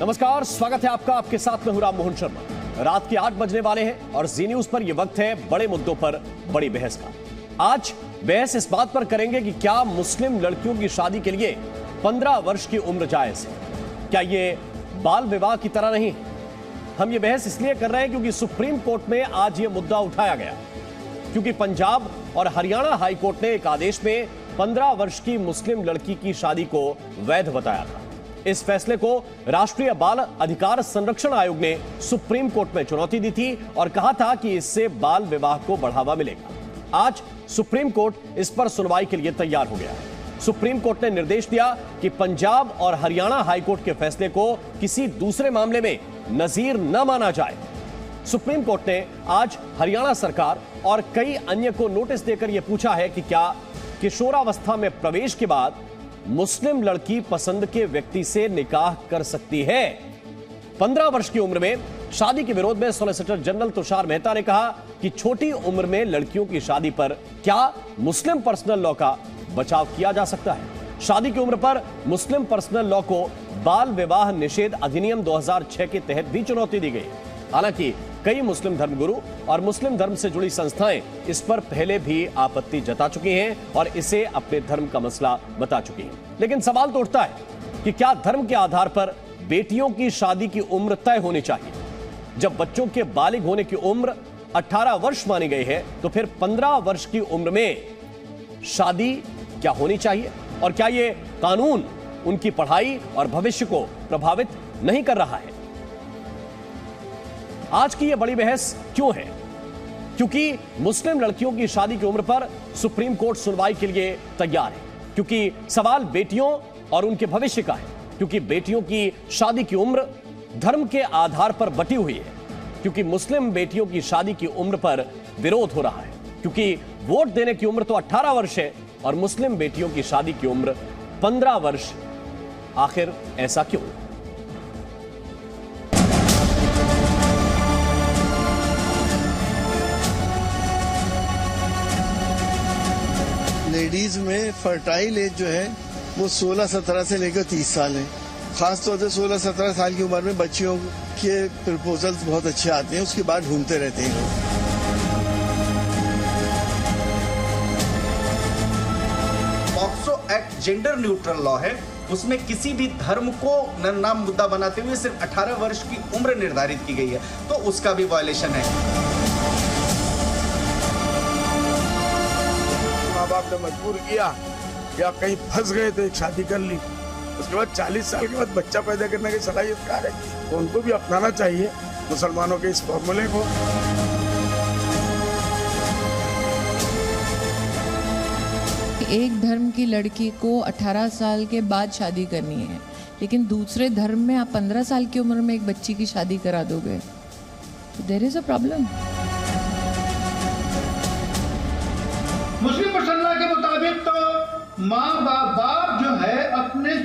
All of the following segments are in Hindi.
नमस्कार, स्वागत है आपका। आपके साथ में हूं राम मोहन शर्मा। रात के 8 बजने वाले हैं और जी न्यूज पर यह वक्त है बड़े मुद्दों पर बड़ी बहस का। आज बहस इस बात पर करेंगे कि क्या मुस्लिम लड़कियों की शादी के लिए 15 वर्ष की उम्र जायज है? क्या ये बाल विवाह की तरह नहीं? हम ये बहस इसलिए कर रहे हैं क्योंकि सुप्रीम कोर्ट में आज ये मुद्दा उठाया गया, क्योंकि पंजाब और हरियाणा हाई कोर्ट ने एक आदेश में 15 वर्ष की मुस्लिम लड़की की शादी को वैध बताया था। इस फैसले को राष्ट्रीय बाल अधिकार संरक्षण आयोग ने सुप्रीम कोर्ट में चुनौती दी थी और कहा था कि इससे बाल विवाह को बढ़ावा मिलेगा। आज सुप्रीम कोर्ट इस पर सुनवाई के लिए तैयार हो गया है। सुप्रीम कोर्ट ने निर्देश दिया कि पंजाब और हरियाणा हाई कोर्ट के फैसले को किसी दूसरे मामले में नजीर न माना जाए। सुप्रीम कोर्ट ने आज हरियाणा सरकार और कई अन्य को नोटिस देकर यह पूछा है कि क्या किशोरावस्था में प्रवेश के बाद मुस्लिम लड़की पसंद के व्यक्ति से निकाह कर सकती है? 15 वर्ष की उम्र में शादी के विरोध में सॉलिसिटर जनरल तुषार मेहता ने कहा कि छोटी उम्र में लड़कियों की शादी पर क्या मुस्लिम पर्सनल लॉ का बचाव किया जा सकता है? शादी की उम्र पर मुस्लिम पर्सनल लॉ को बाल विवाह निषेध अधिनियम 2006 के तहत भी चुनौती दी गई। हालांकि कई मुस्लिम धर्मगुरु और मुस्लिम धर्म से जुड़ी संस्थाएं इस पर पहले भी आपत्ति जता चुकी हैं और इसे अपने धर्म का मसला बता चुकी हैं। लेकिन सवाल तो उठता है कि क्या धर्म के आधार पर बेटियों की शादी की उम्र तय होनी चाहिए? जब बच्चों के बालिग होने की उम्र 18 वर्ष मानी गई है, तो फिर 15 वर्ष की उम्र में शादी क्या होनी चाहिए? और क्या यह कानून उनकी पढ़ाई और भविष्य को प्रभावित नहीं कर रहा है? आज की यह बड़ी बहस क्यों है? क्योंकि मुस्लिम लड़कियों की शादी की उम्र पर सुप्रीम कोर्ट सुनवाई के लिए तैयार है, क्योंकि सवाल बेटियों और उनके भविष्य का है, क्योंकि बेटियों की शादी की उम्र धर्म के आधार पर बटी हुई है, क्योंकि मुस्लिम बेटियों की शादी की उम्र पर विरोध हो रहा है, क्योंकि वोट देने की उम्र तो 18 वर्ष है और मुस्लिम बेटियों की शादी की उम्र 15 वर्ष। आखिर ऐसा क्यों? लेडीज में फर्टाइल एज जो है वो 16-17 से लेकर 30 साल है। खासतौर से 16-17 साल की उम्र में बच्चियों के प्रपोजल्स बहुत अच्छे आते हैं, उसके बाद ढूंढते रहते हैं लोग। POCSO act gender neutral law है, उसमें किसी भी धर्म को नाम मुद्दा बनाते हुए सिर्फ 18 वर्ष की उम्र निर्धारित की गई है, तो उसका भी वायलेशन है। माँ बाप ने मजबूर किया कि आप कहीं फंस गए तो एक शादी कर ली, उसके बाद 40 साल के बाद बच्चा पैदा करने की सलाहियत कार है, तो उनको भी अपनाना चाहिए मुसलमानों के इस फॉर्मूले को। एक धर्म की लड़की को 18 साल के बाद शादी करनी है, लेकिन दूसरे धर्म में आप 15 साल की उम्र में एक बच्ची की शादी करा दोगे, there is a problem. Muslim personal law के मुताबिक तो माँ बाप जो है अपने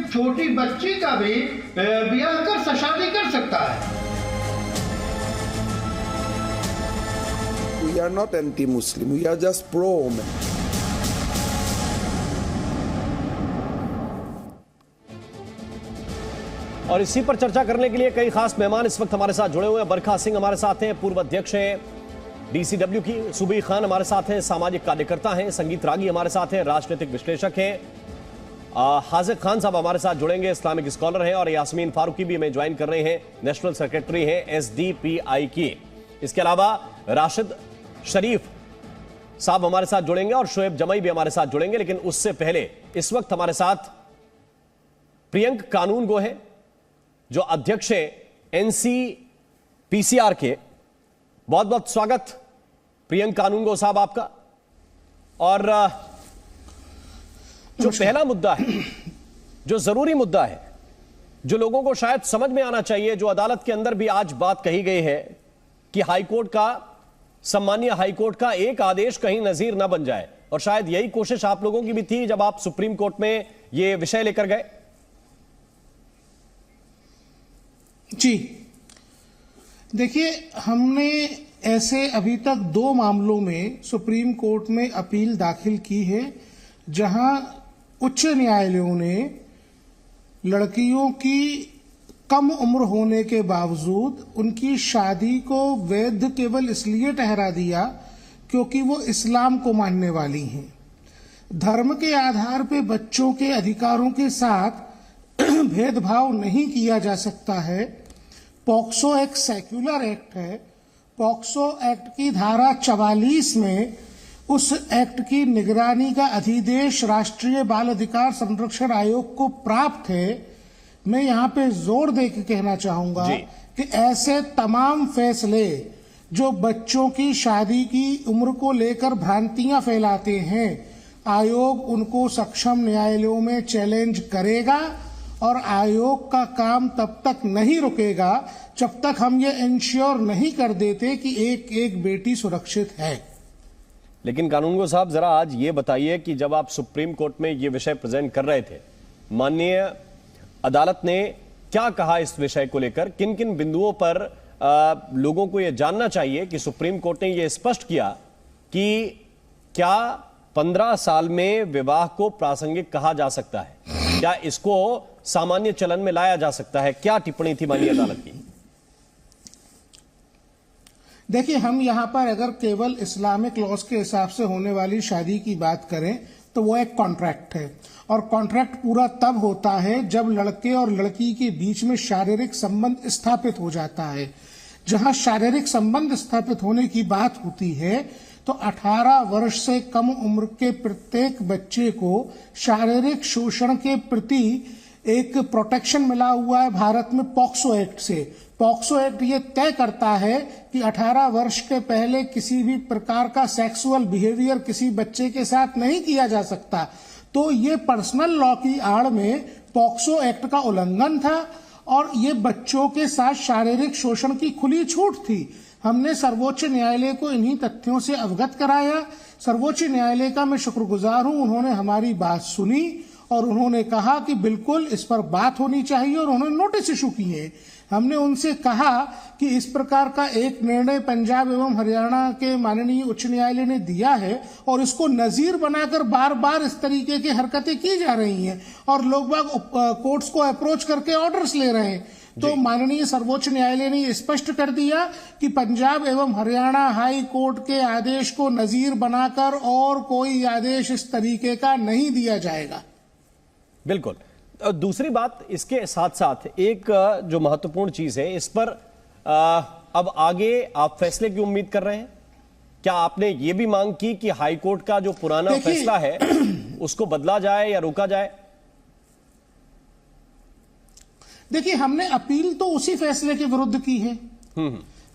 छोटी बच्ची का भी ब्याह कर शादी कर सकता है। We are not anti-Muslim, we are just pro-women. और इसी पर चर्चा करने के लिए कई खास मेहमान इस वक्त हमारे साथ जुड़े हुए हैं। बरखा सिंह हमारे साथ हैं, पूर्व अध्यक्ष हैं डीसीडब्ल्यू की। सुबी खान हमारे साथ हैं, सामाजिक कार्यकर्ता हैं। संगीत रागी हमारे साथ हैं, राजनीतिक विश्लेषक हैं। हाजिक खान साहब हमारे साथ जुड़ेंगे, इस्लामिक स्कॉलर हैं। और यास्मीन फारूकी भी हमें ज्वाइन कर रहे हैं, नेशनल सेक्रेटरी हैं एसडीपीआई की। इसके अलावा राशिद शरीफ साहब हमारे साथ जुड़ेंगे और शोएब जमई भी हमारे साथ जुड़ेंगे। लेकिन उससे पहले इस वक्त हमारे साथ प्रियंक कानून गो हैं, जो अध्यक्ष हैं एनसीपीसीआर के। बहुत बहुत स्वागत प्रियंक कानूनगो साहब आपका। और जो पहला मुद्दा है, जो जरूरी मुद्दा है, जो लोगों को शायद समझ में आना चाहिए, जो अदालत के अंदर भी आज बात कही गई है कि हाईकोर्ट का, सम्मानीय हाईकोर्ट का एक आदेश कहीं नजीर ना बन जाए, और शायद यही कोशिश आप लोगों की भी थी जब आप सुप्रीम कोर्ट में यह विषय लेकर गए। जी देखिए, हमने ऐसे अभी तक 2 मामलों में सुप्रीम कोर्ट में अपील दाखिल की है, जहां उच्च न्यायालयों ने लड़कियों की कम उम्र होने के बावजूद उनकी शादी को वैध केवल इसलिए ठहरा दिया क्योंकि वो इस्लाम को मानने वाली हैं। धर्म के आधार पे बच्चों के अधिकारों के साथ भेदभाव नहीं किया जा सकता है। पॉक्सो एक सेक्युलर एक्ट है। पॉक्सो एक्ट की धारा 44 में उस एक्ट की निगरानी का अधिदेश राष्ट्रीय बाल अधिकार संरक्षण आयोग को प्राप्त है। मैं यहाँ पे जोर दे के कहना चाहूंगा कि ऐसे तमाम फैसले जो बच्चों की शादी की उम्र को लेकर भ्रांतियां फैलाते हैं, आयोग उनको सक्षम न्यायालयों में चैलेंज करेगा और आयोग का काम तब तक नहीं रुकेगा जब तक हम ये इंश्योर नहीं कर देते कि एक एक बेटी सुरक्षित है। लेकिन कानूनगो साहब, जरा आज ये बताइए कि जब आप सुप्रीम कोर्ट में ये विषय प्रेजेंट कर रहे थे, माननीय अदालत ने क्या कहा इस विषय को लेकर? किन किन बिंदुओं पर लोगों को यह जानना चाहिए कि सुप्रीम कोर्ट ने यह स्पष्ट किया कि क्या 15 साल में विवाह को प्रासंगिक कहा जा सकता है? क्या इसको सामान्य चलन में लाया जा सकता है? क्या टिप्पणी थी माननीय अदालत की? देखिए, हम यहां पर अगर केवल इस्लामिक लॉज के हिसाब से होने वाली शादी की बात करें तो वो एक कॉन्ट्रैक्ट है, और कॉन्ट्रैक्ट पूरा तब होता है जब लड़के और लड़की के बीच में शारीरिक संबंध स्थापित हो जाता है। जहां शारीरिक संबंध स्थापित होने की बात होती है तो 18 वर्ष से कम उम्र के प्रत्येक बच्चे को शारीरिक शोषण के प्रति एक प्रोटेक्शन मिला हुआ है भारत में पॉक्सो एक्ट से। पॉक्सो एक्ट ये तय करता है कि 18 वर्ष के पहले किसी भी प्रकार का सेक्सुअल बिहेवियर किसी बच्चे के साथ नहीं किया जा सकता। तो ये पर्सनल लॉ की आड़ में पॉक्सो एक्ट का उल्लंघन था और ये बच्चों के साथ शारीरिक शोषण की खुली छूट थी। हमने सर्वोच्च न्यायालय को इन्हीं तथ्यों से अवगत कराया। सर्वोच्च न्यायालय का मैं शुक्रगुजार हूं, उन्होंने हमारी बात सुनी और उन्होंने कहा कि बिल्कुल इस पर बात होनी चाहिए और उन्होंने नोटिस इशू किए। हमने उनसे कहा कि इस प्रकार का एक निर्णय पंजाब एवं हरियाणा के माननीय उच्च न्यायालय ने दिया है और इसको नजीर बनाकर बार बार इस तरीके की हरकतें की जा रही हैं और लोग बाग कोर्ट्स को अप्रोच करके ऑर्डर्स ले रहे हैं। तो माननीय सर्वोच्च न्यायालय ने स्पष्ट कर दिया कि पंजाब एवं हरियाणा हाई कोर्ट के आदेश को नजीर बनाकर और कोई आदेश इस तरीके का नहीं दिया जाएगा। बिल्कुल। दूसरी बात, इसके साथ साथ एक जो महत्वपूर्ण चीज है, इस पर अब आगे आप फैसले की उम्मीद कर रहे हैं? क्या आपने ये भी मांग की कि हाई कोर्ट का जो पुराना फैसला है उसको बदला जाए या रोका जाए? देखिए, हमने अपील तो उसी फैसले के विरुद्ध की है।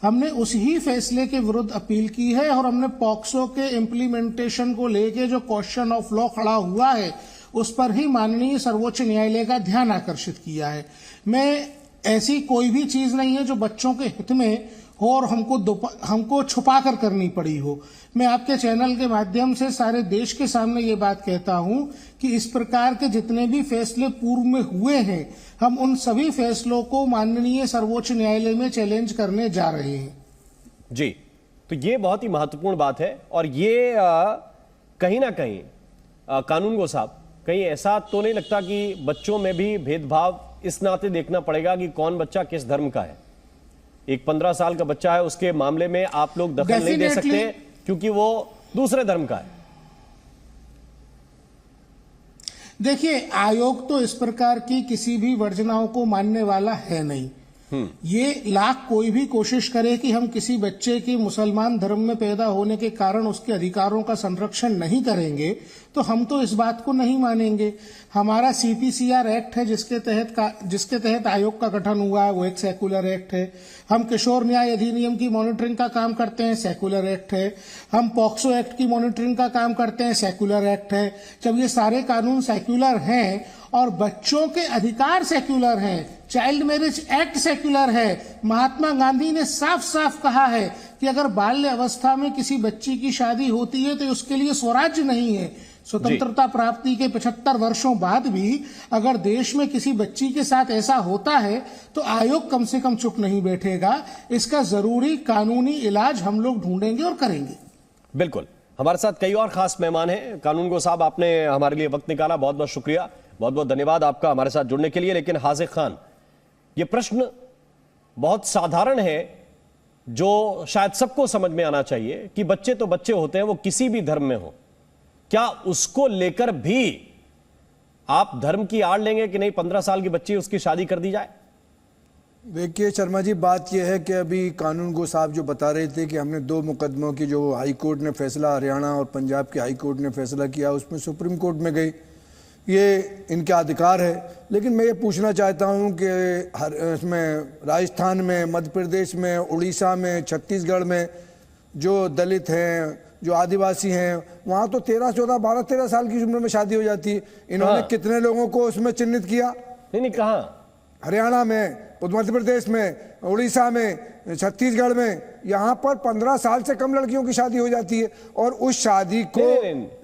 हमने उसी फैसले के विरुद्ध अपील की है और हमने पॉक्सो के इम्प्लीमेंटेशन को लेके जो क्वेश्चन ऑफ लॉ खड़ा हुआ है उस पर ही माननीय सर्वोच्च न्यायालय का ध्यान आकर्षित किया है। मैं ऐसी कोई भी चीज नहीं है जो बच्चों के हित में हो और हमको छुपा कर करनी पड़ी हो। मैं आपके चैनल के माध्यम से सारे देश के सामने ये बात कहता हूं कि इस प्रकार के जितने भी फैसले पूर्व में हुए हैं, हम उन सभी फैसलों को माननीय सर्वोच्च न्यायालय में चैलेंज करने जा रहे हैं। जी, तो ये बहुत ही महत्वपूर्ण बात है और ये कहीं ना कहीं कानूनगो साहब, कहीं ऐसा तो नहीं लगता कि बच्चों में भी भेदभाव इस नाते देखना पड़ेगा कि कौन बच्चा किस धर्म का है? एक 15 साल का बच्चा है, उसके मामले में आप लोग दखल नहीं दे सकते क्योंकि वो दूसरे धर्म का है। देखिए, आयोग तो इस प्रकार की किसी भी वर्जनाओं को मानने वाला है नहीं। ये लाख कोई भी कोशिश करे कि हम किसी बच्चे के मुसलमान धर्म में पैदा होने के कारण उसके अधिकारों का संरक्षण नहीं करेंगे, तो हम तो इस बात को नहीं मानेंगे। हमारा CPCR एक्ट है जिसके तहत आयोग का गठन हुआ है, वो एक सेकुलर एक्ट है। हम किशोर न्याय अधिनियम की मॉनिटरिंग का काम करते हैं, सेकुलर एक्ट है। हम पॉक्सो एक्ट की मॉनिटरिंग का काम करते हैं, सेकुलर एक्ट है। जब ये सारे कानून सेकुलर हैं और बच्चों के अधिकार सेक्युलर हैं, चाइल्ड मैरिज एक्ट सेक्युलर है। महात्मा गांधी ने साफ साफ कहा है कि अगर बाल्य अवस्था में किसी बच्ची की शादी होती है तो उसके लिए स्वराज्य नहीं है। स्वतंत्रता प्राप्ति के 75 वर्षों बाद भी अगर देश में किसी बच्ची के साथ ऐसा होता है तो आयोग कम से कम चुप नहीं बैठेगा। इसका जरूरी कानूनी इलाज हम लोग ढूंढेंगे और करेंगे। बिल्कुल। हमारे साथ कई और खास मेहमान हैं। कानूनगो साहब, आपने हमारे लिए वक्त निकाला, बहुत बहुत शुक्रिया, बहुत बहुत धन्यवाद आपका हमारे साथ जुड़ने के लिए। लेकिन हाजिक खान, ये प्रश्न बहुत साधारण है, जो शायद सबको समझ में आना चाहिए कि बच्चे तो बच्चे होते हैं, वो किसी भी धर्म में हो। क्या उसको लेकर भी आप धर्म की आड़ लेंगे कि नहीं 15 साल की बच्ची उसकी शादी कर दी जाए? देखिए शर्मा जी, बात यह है कि अभी कानून गो साहब जो बता रहे थे कि हमने 2 मुकदमों की जो हाई कोर्ट ने फैसला, हरियाणा और पंजाब के हाई कोर्ट ने फैसला किया, उसमें सुप्रीम कोर्ट में गई, ये इनका अधिकार है। लेकिन मैं ये पूछना चाहता हूँ कि इसमें राजस्थान में, मध्य प्रदेश में, उड़ीसा में, छत्तीसगढ़ में जो दलित हैं, जो आदिवासी हैं, वहाँ तो 13, 14, 12, 13 साल की उम्र में शादी हो जाती है। इन्होंने कितने लोगों को उसमें चिन्हित किया? नहीं कहा हरियाणा में, मध्य प्रदेश में, उड़ीसा में, छत्तीसगढ़ में, यहाँ पर 15 साल से कम लड़कियों की शादी हो जाती है। और उस शादी को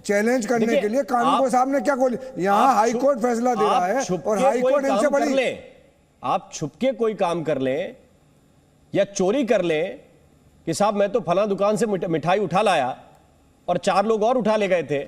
चैलेंज करने के लिए कानून को साहब ने क्या बोले, यहाँ हाई कोर्ट फैसला दे रहा है और हाई कोर्ट इनसे बड़ी। आप छुपके कोई काम कर लें या चोरी कर लें कि साहब मैं तो फला दुकान से मिठाई उठा लाया और 4 लोग और उठा ले गए थे।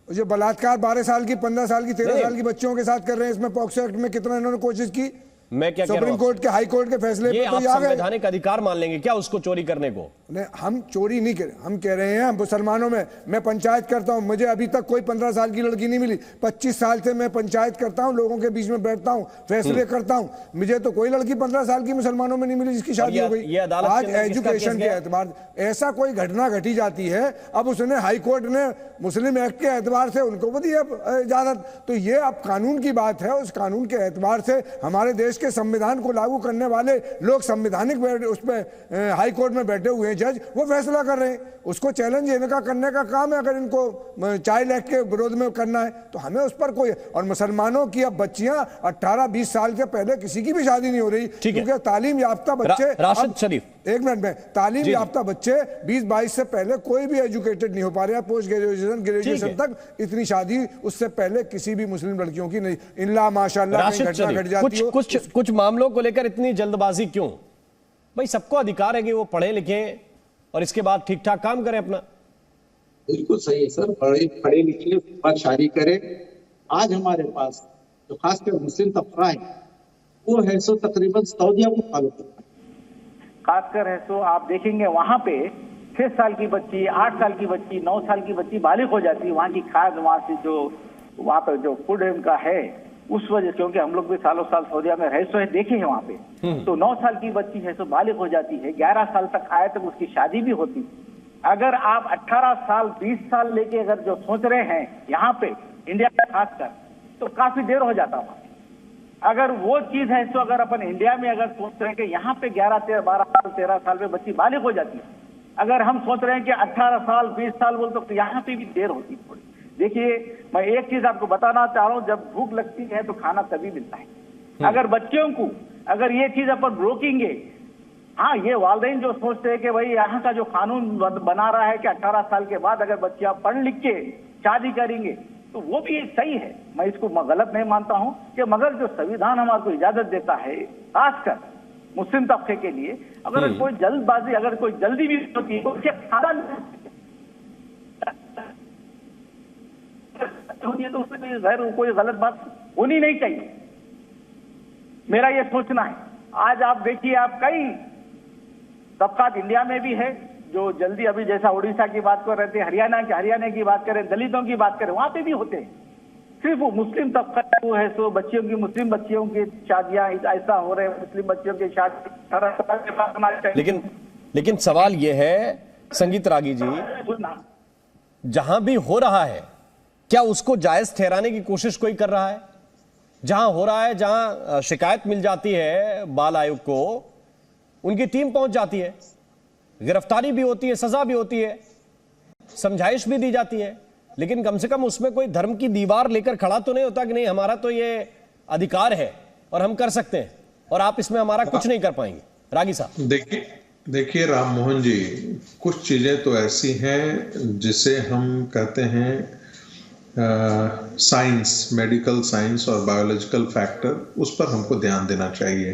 जो बलात्कार 12 साल की, 15 साल की, 13 साल की बच्चियों के साथ कर रहे हैं, इसमें पॉक्सो एक्ट में कितना इन्होंने कोशिश की। मैं क्या सुप्रीम कोर्ट के, हाई कोर्ट के फैसले पे तो आप संवैधानिक अधिकार मान लेंगे क्या उसको चोरी करने को? नहीं, हम चोरी नहीं कर, हम कह रहे हैं मुसलमानों में, मैं पंचायत करता हूं, मुझे अभी तक कोई 15 साल की लड़की नहीं मिली। 25 साल से मैं पंचायत करता हूं, लोगों के बीच में बैठता हूं, फैसले करता हूं, मुझे तो कोई लड़की 15 साल की मुसलमानों में नहीं मिली जिसकी शादी हो गई। आज एजुकेशन के एतबार ऐसा कोई घटना घटी जाती है, अब उसने हाई कोर्ट ने मुस्लिम एक्ट के एतबार से उनको भी दिया इजाजत। तो ये अब कानून की बात है, उस कानून के एतबार से हमारे देश के संविधान को लागू करने वाले लोग संवैधानिक उसमें हाई कोर्ट में बैठे हुए हैं जज, वो फैसला कर रहे हैं। उसको चैलेंज इनका करने का काम है। अगर इनको चाइल्ड एक्ट के विरोध में करना है तो हमें उस पर कोई, और मुसलमानों की अब बच्चियां 18-20 साल से पहले किसी की भी शादी नहीं हो रही, क्योंकि तालीम याफ्ता बच्चे, राशिद शरीफ एक मिनट में, तालीम याफ्ता बच्चे 20-22 से पहले कोई भी एजुकेटेड नहीं हो पा रहे हैं। पोस्ट ग्रेजुएशन तक इतनी शादी उससे पहले किसी भी मुस्लिम लड़कियों की नहीं। इल्ला माशाअल्लाह घटना घट जाती है। कुछ मामलों को लेकर इतनी जल्दबाजी क्यों? भाई सबको अधिकार है कि वो पढ़े लिखे और इसके बाद ठीक ठाक काम करें अपना। बिल्कुल सही है सर, पढ़े लिखे उसके बाद शादी करें। आज हमारे पास जो खासकर मुस्लिम तबका है वो है सो तकरीबन सऊदिया को फॉलो करता है। खासकर है सो आप देखेंगे वहां पे 6 साल की बच्ची, 8 साल की बच्ची, 9 साल की बच्ची बालिग हो जाती है। वहाँ की खाद, वहाँ से जो वहाँ पर जो फूड उनका है उस वजह, क्योंकि हम लोग भी सालों साल सऊदिया में रहे सो है, देखे हैं वहाँ पे। तो 9 साल की बच्ची है सो बालिग हो जाती है, 11 साल तक आए तक उसकी शादी भी होती। अगर आप 18 साल 20 साल लेके अगर जो सोच रहे हैं यहाँ पे इंडिया में खासकर, तो काफी देर हो जाता वहाँ। अगर वो चीज है तो अगर अपन इंडिया में अगर सोच रहे हैं कि यहाँ पे 11, 12 साल 13 साल में बच्ची बालिग हो जाती है, अगर हम सोच रहे हैं कि 18 साल 20 साल बोल तो यहाँ पे भी देर होती थोड़ी। देखिए मैं एक चीज आपको बताना चाह रहा हूँ, जब भूख लगती है तो खाना तभी मिलता है। अगर बच्चों को अगर ये चीज अपन रोकेंगे, हाँ ये वालिदैन जो सोचते हैं कि भाई यहाँ का जो कानून बना रहा है कि 18 साल के बाद अगर बच्चियां पढ़ लिख के शादी करेंगे तो वो भी सही है, मैं इसको गलत नहीं मानता हूँ कि मगर जो संविधान हमारे इजाजत देता है खासकर मुस्लिम तबके के लिए, अगर कोई जल्दबाजी, अगर कोई जल्दी भी होती है तो उसके तो उसमें कोई गलत बात होनी नहीं चाहिए, मेरा ये सोचना है। आज आप देखिए, आप कई तबकात इंडिया में भी है जो जल्दी, अभी जैसा उड़ीसा की बात कर रहे थे, हरियाणा की बात करें, दलितों की बात करें, वहां पे भी होते हैं। सिर्फ वो मुस्लिम तबका वो है सो बच्चियों की, मुस्लिम बच्चियों की शादियां ऐसा हो रहे हैं, मुस्लिम बच्चियों की शादी 18 साल के बाद होना चाहिए। लेकिन सवाल ये है संगीत रागी जी, जहां भी हो रहा है क्या उसको जायज ठहराने की कोशिश कोई कर रहा है? जहां हो रहा है, जहां शिकायत मिल जाती है बाल आयोग को, उनकी टीम पहुंच जाती है, गिरफ्तारी भी होती है, सजा भी होती है, समझाइश भी दी जाती है, लेकिन कम से कम उसमें कोई धर्म की दीवार लेकर खड़ा तो नहीं होता कि नहीं हमारा तो ये अधिकार है और हम कर सकते हैं और आप इसमें हमारा कुछ नहीं कर पाएंगे। रागी साहब देखिए राम मोहन जी, कुछ चीजें तो ऐसी हैं जिसे हम कहते हैं साइंस, मेडिकल साइंस और बायोलॉजिकल फैक्टर, उस पर हमको ध्यान देना चाहिए।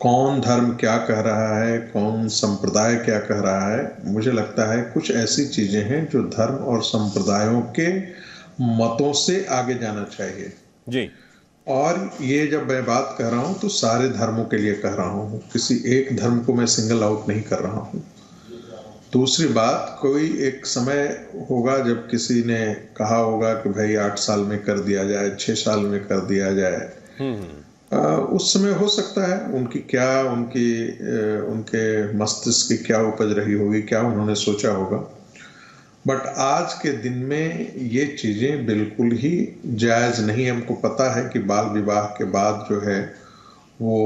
कौन धर्म क्या कह रहा है, कौन संप्रदाय क्या कह रहा है, मुझे लगता है कुछ ऐसी चीजें हैं जो धर्म और संप्रदायों के मतों से आगे जाना चाहिए। जी। और ये जब मैं बात कर रहा हूं तो सारे धर्मों के लिए कह रहा हूं, किसी एक धर्म को मैं सिंगल आउट नहीं कर रहा हूं। दूसरी बात, कोई एक समय होगा जब किसी ने कहा होगा कि भाई 8 साल में कर दिया जाए, 6 साल में कर दिया जाए। उस समय हो सकता है उनके मस्तिष्क की क्या उपज रही होगी, क्या उन्होंने सोचा होगा। बट आज के दिन में ये चीजें बिल्कुल ही जायज नहीं। हमको पता है कि बाल विवाह के बाद जो है वो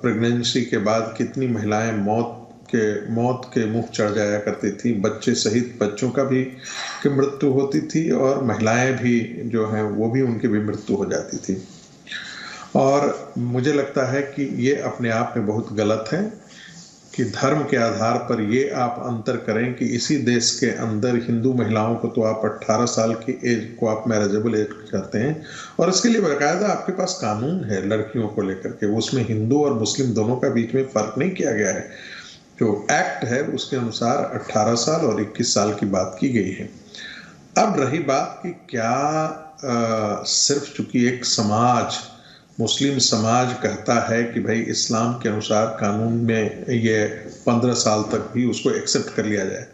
प्रेगनेंसी के बाद कितनी महिलाएं मौत के मुंह चढ़ जाया करती थी, बच्चे सहित बच्चों का भी की मृत्यु होती थी और महिलाएं भी जो हैं वो भी उनकी भी मृत्यु हो जाती थी। और मुझे लगता है कि ये अपने आप में बहुत गलत है कि धर्म के आधार पर ये आप अंतर करें कि इसी देश के अंदर हिंदू महिलाओं को तो आप 18 साल की एज को आप मैरिजेबल एज कहते हैं और इसके लिए बाकायदा आपके पास कानून है लड़कियों को लेकर के, उसमें हिंदू और मुस्लिम दोनों का बीच में फर्क नहीं किया गया है। जो एक्ट है उसके अनुसार 18 साल और 21 साल की बात की गई है। अब रही बात कि क्या सिर्फ चूंकि एक समाज, मुस्लिम समाज कहता है कि भाई इस्लाम के अनुसार कानून में ये 15 साल तक भी उसको एक्सेप्ट कर लिया जाए,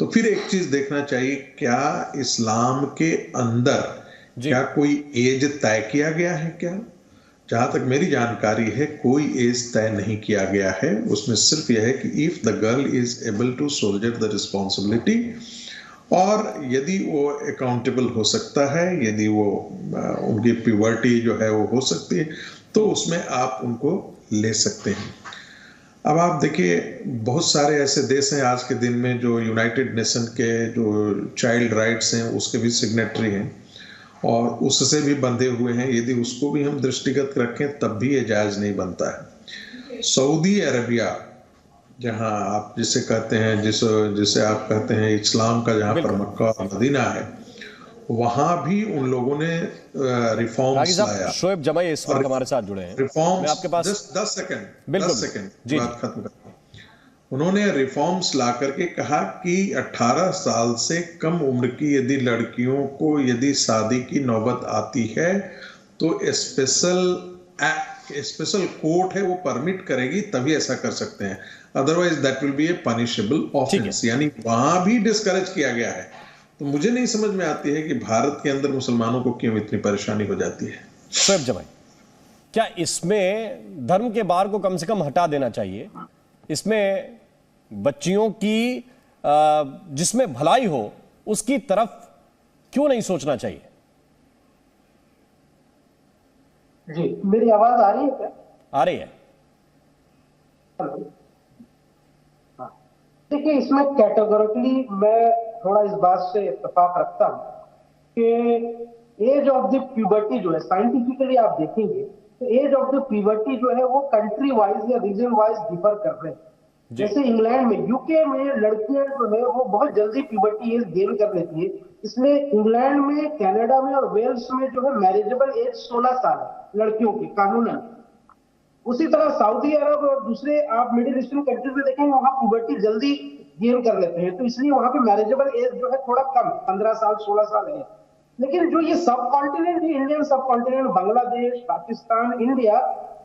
तो फिर एक चीज देखना चाहिए, क्या इस्लाम के अंदर क्या कोई एज तय किया गया है? क्या, जहां तक मेरी जानकारी है कोई एज तय नहीं किया गया है। उसमें सिर्फ यह है कि if the girl is able to shoulder the responsibility, और यदि वो अकाउंटेबल हो सकता है, यदि वो उनकी प्यूबर्टी जो है वो हो सकती है, तो उसमें आप उनको ले सकते हैं। अब आप देखिए बहुत सारे ऐसे देश हैं आज के दिन में जो यूनाइटेड नेशन के जो चाइल्ड राइट्स हैं उसके भी सिग्नेटरी हैं और उससे भी बंधे हुए हैं। यदि उसको भी हम दृष्टिगत रखें तब भी ये जायज नहीं बनता है। सऊदी अरबिया, जहां आप जिसे कहते हैं जिसे आप कहते हैं इस्लाम का जहां पर मक्का और मदीना है, वहां भी उन लोगों ने रिफॉर्म्स लाया। शोएब जमाई इस वक्त हमारे साथ जुड़े हैं। रिफॉर्म्स, आपके पास 10 सेकंड जी बात खत्म कर। उन्होंने रिफॉर्म्स ला करके कहा कि 18 साल से कम उम्र की यदि लड़कियों को यदि शादी की नौबत आती है तो स्पेशल कोर्ट है वो परमिट करेगी, तभी ऐसा कर सकते हैं, otherwise that will be A punishable offence. यानी वहां भी डिस्करेज किया गया है। तो मुझे नहीं समझ में आती है कि भारत के अंदर मुसलमानों को क्यों इतनी परेशानी हो जाती है। शोएब जमाई, क्या इसमें धर्म के बार को कम से कम हटा देना चाहिए? इसमें बच्चियों की जिसमें भलाई हो उसकी तरफ क्यों नहीं सोचना चाहिए? जी, मेरी आवाज आ रही है क्या? आ रही है। हाँ, देखिए इसमें कैटेगोरिकली मैं थोड़ा इस बात से इत्तेफाक रखता हूं कि एज ऑफ द प्यूबर्टी जो है साइंटिफिकली आप देखेंगे तो एज ऑफ द प्यूबर्टी जो है वो कंट्री वाइज या रीजन वाइज डिफर कर रहे हैं। जैसे इंग्लैंड में, यूके में लड़कियां जो है वो बहुत जल्दी प्यूबर्टी एज गेन कर लेती है, इसलिए इंग्लैंड में, कनाडा में और वेल्स में जो है मैरिजेबल एज 16 साल है लड़कियों की कानूनन। उसी तरह सऊदी अरब और दूसरे आप मिडिल ईस्टर्न कंट्रीज में देखेंगे वहां प्यूबर्टी जल्दी गेन कर लेते हैं, तो इसलिए वहां पे मैरिजेबल एज जो है थोड़ा कम 15 साल 16 साल है। लेकिन जो ये सब कॉन्टिनेंट, इंडियन सब कॉन्टिनेंट, बांग्लादेश, पाकिस्तान, इंडिया,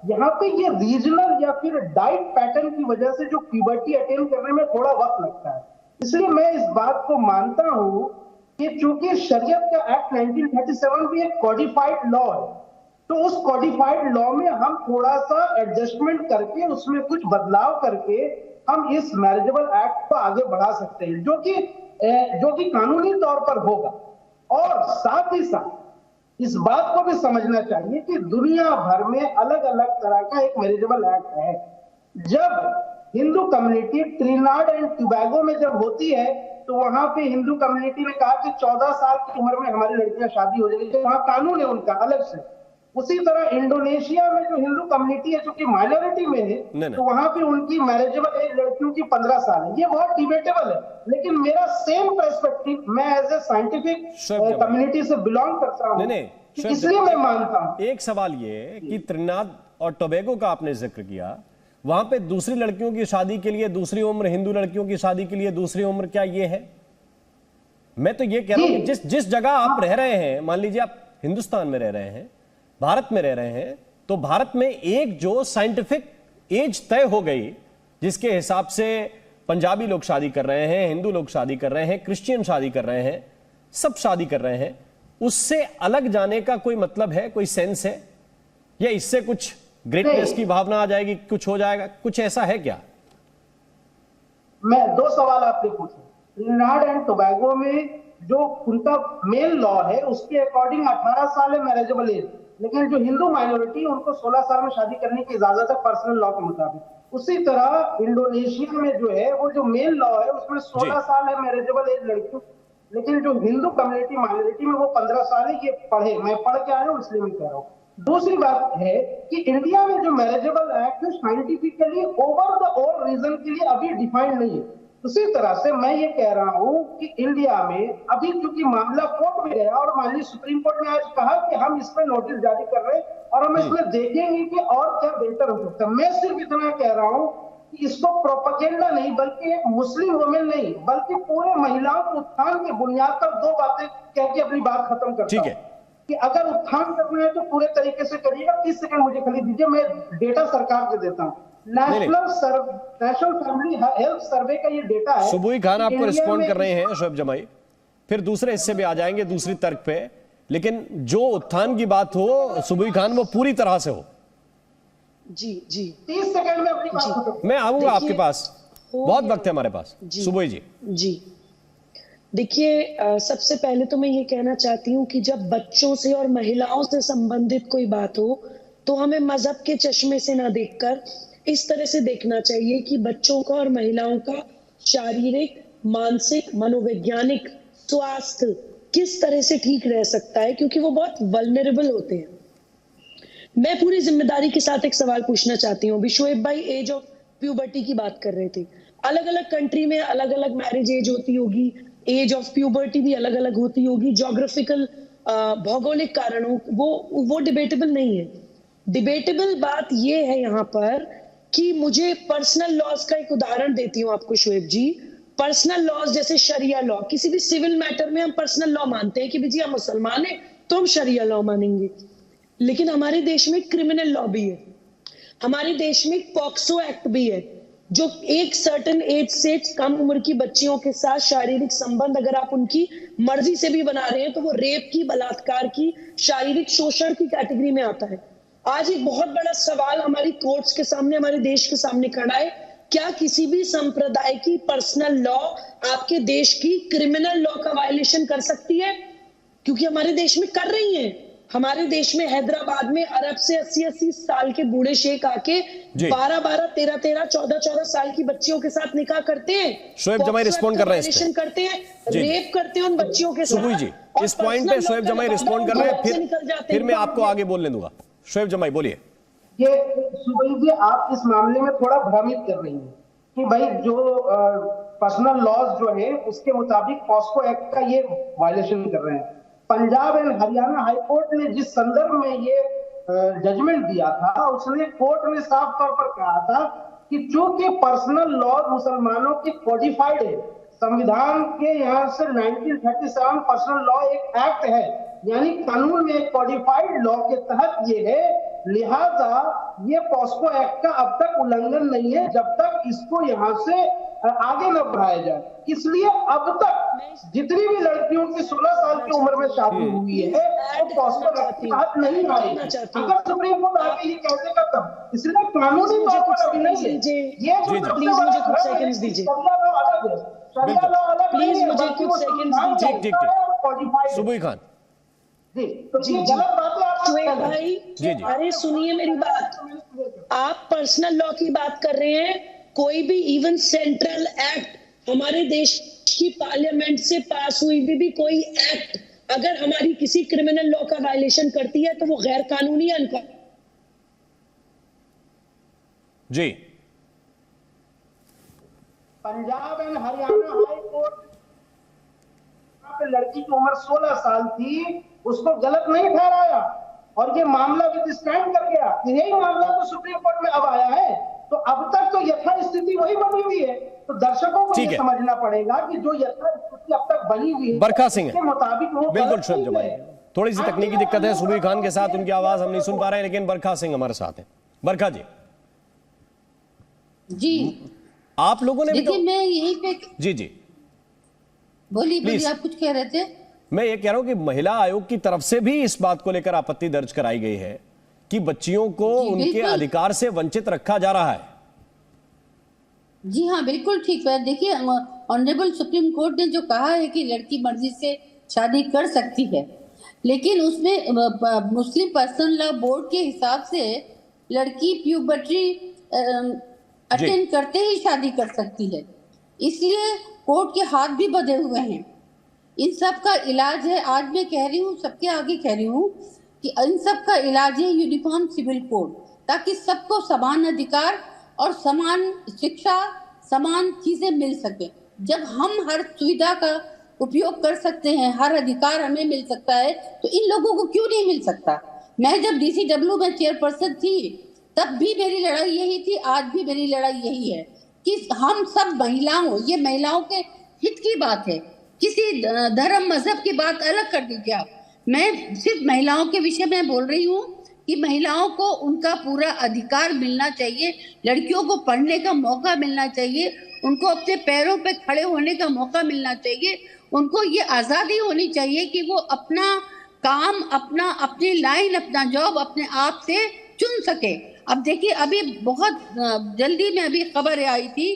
यहाँ पे ये रीजनल या फिर डाइट पैटर्न की वजह से जो प्यूबर्टी अटेन करने में थोड़ा वक्त लगता है। इसलिए मैं इस बात को मानता हूं कि चूंकि शरीयत का एक्ट 1937 भी एक कॉडिफाइड लॉ है, तो उस कॉडिफाइड लॉ में हम थोड़ा सा एडजस्टमेंट करके उसमें कुछ बदलाव करके हम इस मैरिजेबल एक्ट को आगे बढ़ा सकते हैं, जो कि कानूनी तौर पर होगा। और साथ ही साथ इस बात को भी समझना चाहिए कि दुनिया भर में अलग अलग तरह का एक मैरिजेबल एक्ट है। जब Hindu community Trinidad and Tobago में जब होती है तो वहां पे हिंदू कम्युनिटी ने कहा कि 14 साल की उम्र में हमारी लड़कियां शादी हो जाएगी, वहां कानून है उनका अलग से। उसी तरह इंडोनेशिया में जो हिंदू कम्युनिटी है जो कि माइनॉरिटी में है, तो वहां पे उनकी मैरिजेबल एज लड़कियों की 15 साल है। ये बहुत डिबेटेबल है, लेकिन मेरा सेम पर्सपेक्टिव, मैं एज ए साइंटिफिक कम्युनिटी से बिलोंग करता हूं, इसलिए मैं मानता हूं। एक सवाल ये कि त्रिनाद और टोबैगो का आपने जिक्र किया, वहां पे दूसरी लड़कियों की शादी के लिए दूसरी उम्र, हिंदू लड़कियों की शादी के लिए दूसरी उम्र, क्या ये है? मैं तो ये कह रहा हूं कि जिस जगह आप रह रहे हैं, मान लीजिए आप हिंदुस्तान में रह रहे हैं, भारत में रह रहे हैं, तो भारत में एक जो साइंटिफिक एज तय हो गई, जिसके हिसाब से पंजाबी लोग शादी कर रहे हैं, हिंदू लोग शादी कर रहे हैं, क्रिश्चियन शादी कर रहे हैं, सब शादी कर रहे हैं, उससे अलग जाने का कोई मतलब है, कोई सेंस है? या इससे कुछ ग्रेटनेस की भावना आ जाएगी, कुछ हो जाएगा, कुछ ऐसा है क्या? मैं 2 सवाल आपने पूछे। ट्रिनिडाद एंड टोबैगो में जो उनका मेन लॉ है उसके अकॉर्डिंग 18 साल है मैरिजेबल एज, लेकिन जो हिंदू माइनॉरिटी उनको 16 साल में शादी करने की इजाजत है पर्सनल लॉ के मुताबिक। उसी तरह इंडोनेशिया में जो है वो जो मेन लॉ है उसमें 16 साल है मैरिजेबल एज लड़कियों, लेकिन जो हिंदू कम्युनिटी माइनॉरिटी में वो 15 साल है। ये मैं पढ़ के आया हूँ इसलिए मैं कह रहा हूँ। दूसरी बात है कि इंडिया में जो मैरिजेबल एक्ट है scientifically over the all region के लिए अभी डिफाइंड नहीं है। उसी तरह से मैं ये कह रहा हूं कि इंडिया में अभी क्योंकि मामला कोर्ट में गया और माननीय सुप्रीम कोर्ट ने आज कहा कि हम इस पर नोटिस जारी कर रहे हैं और हम इसमें देखेंगे कि और क्या बेहतर हो सकता है। मैं सिर्फ इतना कह रहा हूं कि इसको प्रोपेगेंडा नहीं बल्कि एक मुस्लिम वुमेन नहीं बल्कि पूरे महिलाओं के उत्थान की बुनियाद पर 2 बातें कह के अपनी बात खत्म करता हूं कि अगर उत्थान करना है तो पूरे तरीके से करिएगा। 30 सेकंड मुझे खाली दीजिए, मैं डेटा सरकार के देता हूं। नेशनल फैमिली हेल्थ सर्वे का ये डेटा है। सुबुई खान आपको रिस्पॉन्ड कर रहे हैं, शोएब जमाई, फिर दूसरे हिस्से में आ जाएंगे, दूसरी तर्क पे, लेकिन जो उत्थान की बात हो सुबुई खान वो पूरी तरह से हो। जी 30 सेकंड में अपनी बात मैं आऊंगा आपके पास, बहुत वक्त है हमारे पास। सुबुई जी देखिए, सबसे पहले तो मैं ये कहना चाहती हूँ कि जब बच्चों से और महिलाओं से संबंधित कोई बात हो तो हमें मजहब के चश्मे से ना देखकर इस तरह से देखना चाहिए कि बच्चों का और महिलाओं का शारीरिक, मानसिक, मनोवैज्ञानिक स्वास्थ्य किस तरह से ठीक रह सकता है, क्योंकि वो बहुत वल्नरेबल होते हैं। मैं पूरी जिम्मेदारी के साथ एक सवाल पूछना चाहती हूँ। शोएब भाई एज ऑफ प्यूबर्टी की बात कर रहे थे। अलग अलग कंट्री में अलग अलग मैरिज एज होती होगी, एज ऑफ प्यूबर्टी भी अलग अलग होती होगी। ज्योग्राफिकल भौगोलिक कारणों वो डिबेटेबल नहीं है। डिबेटेबल बात ये है यहाँ पर कि मुझे पर्सनल लॉज का एक उदाहरण देती हूँ आपको शोएब जी। पर्सनल लॉज जैसे शरिया लॉ, किसी भी सिविल मैटर में हम पर्सनल लॉ मानते हैं कि जी हम मुसलमान हैं तो हम शरिया लॉ मानेंगे, लेकिन हमारे देश में क्रिमिनल लॉ भी है, हमारे देश में पॉक्सो एक्ट भी है, जो एक सर्टेन एज से कम उम्र की बच्चियों के साथ शारीरिक संबंध अगर आप उनकी मर्जी से भी बना रहे हैं तो वो रेप की, बलात्कार की, शारीरिक शोषण की कैटेगरी में आता है। आज एक बहुत बड़ा सवाल हमारी कोर्ट्स के सामने, हमारे देश के सामने खड़ा है, क्या किसी भी संप्रदाय की पर्सनल लॉ आपके देश की क्रिमिनल लॉ का वायलेशन कर सकती है? क्योंकि हमारे देश में कर रही हैं। हमारे देश में हैदराबाद में अरब से 80-80 साल के बूढ़े शेख आके 12-12, 13-13, 14-14 साल की बच्चियों के साथ निकाह करते हैं। शोएब जमाई रिस्पॉन्ड कर रहे हैं, करते हैं, रेप करते हैं उन बच्चियों के साथ। सुबुई जी इस पॉइंट पे शोएब जमाई रिस्पॉन्ड कर रहे हैं, फिर मैं आपको आगे बोलने दूंगा। शोएब जमाई बोलिए। ये सुबुई जी आप इस मामले में थोड़ा भ्रमित कर रही हैं कि भाई जो पर्सनल लॉज जो है उसके मुताबिक पॉस्को एक्ट का ये वायलेशन कर रहे हैं। Punjab and Haryana high court ने जिस संदर्भ में ये जजमेंट दिया था उसने कोर्ट ने साफ तौर पर कहा था कि चूंकि पर्सनल लॉ मुसलमानों की कोडिफाइड है, संविधान के यहाँ से 1937 पर्सनल लॉ एक एक्ट है, यानी कानून में एक कोडिफाइड लॉ के तहत ये है, लिहाजा ये पॉस्को एक्ट का अब तक उल्लंघन नहीं है जब तक इसको यहाँ से आगे न बढ़ाया जाए। इसलिए अब तक जितनी भी लड़कियों की 16 साल की उम्र में शादी हुई है वो पॉस्को एक्ट के तहत नहीं आएगी। अगर सुप्रीम कोर्ट आगे ये कह देगा तब, इसलिए कानूनी तौर पर अभी नहीं है। ये प्लीज मुझे कुछ सेकंड्स दीजिए, प्लीज मुझे कुछ सेकंड्स दीजिए। सुबुई खान जी, अरे सुनिए मेरी बात, आप पर्सनल लॉ की बात कर रहे हैं, कोई भी इवन सेंट्रल एक्ट हमारे देश की पार्लियामेंट से पास हुई भी कोई एक्ट अगर हमारी किसी क्रिमिनल लॉ का वायलेशन करती है तो वो गैर कानूनी है। जी Punjab and Haryana high court लड़की की उम्र 16 साल थी, उसको गलत नहीं ठहराया और ये मामला विद स्टैंड कर गया। यही मामला तो सुप्रीम कोर्ट में अब आया है, तो अब तक तो यथास्थिति वही बनी हुई है। तो दर्शकों को ये समझना पड़ेगा कि जो यथास्थिति अब तक बनी हुई है बरखा सिंह के मुताबिक वो बिल्कुल शोएब जमाई थोड़ी सी तकनीकी दिक्कत है, सुबीर खान के साथ उनकी आवाज हम नहीं सुन पा रहे हैं, लेकिन बरखा सिंह हमारे साथ हैं। बरखा जी जी, आप लोगों ने भी तो... मैं यहीं पे जी बोलिए, आप कुछ कह रहे थे। मैं ये कह रहा हूं कि महिला आयोग की तरफ से भी इस बात को लेकर आपत्ति दर्ज कराई गई है कि बच्चियों को उनके अधिकार से वंचित रखा जा रहा है। जी हाँ, बिल्कुल ठीक है। देखिए, ऑनरेबल सुप्रीम कोर्ट ने जो कहा है कि लड़की मर्जी से शादी कर सकती है, लेकिन उसमें मुस्लिम पर्सनल लॉ बोर्ड के हिसाब से लड़की प्यूबर्टी अटेंड करते ही शादी कर सकती है। इसलिए कोर्ट के हाथ भी बंधे हुए हैं। इन सब का इलाज है, आज मैं कह रही हूँ, सबके आगे कह रही हूँ कि इन सब का इलाज है यूनिफॉर्म सिविल कोड, ताकि सबको समान अधिकार और समान शिक्षा, समान चीजें मिल सके। जब हम हर सुविधा का उपयोग कर सकते हैं, हर अधिकार हमें मिल सकता है, तो इन लोगों को क्यों नहीं मिल सकता। मैं जब DCW में चेयरपर्सन थी तब भी मेरी लड़ाई यही थी, आज भी मेरी लड़ाई यही है कि हम सब महिलाओं, ये महिलाओं के हित की बात है, किसी धर्म मजहब की बात अलग कर दीजिए आप। मैं सिर्फ महिलाओं के विषय में बोल रही हूँ कि महिलाओं को उनका पूरा अधिकार मिलना चाहिए, लड़कियों को पढ़ने का मौका मिलना चाहिए, उनको अपने पैरों पे खड़े होने का मौका मिलना चाहिए, उनको ये आज़ादी होनी चाहिए कि वो अपना काम, अपनी लाइन, अपना जॉब अपने आप से चुन सके। अब देखिए, अभी बहुत जल्दी में अभी खबर आई थी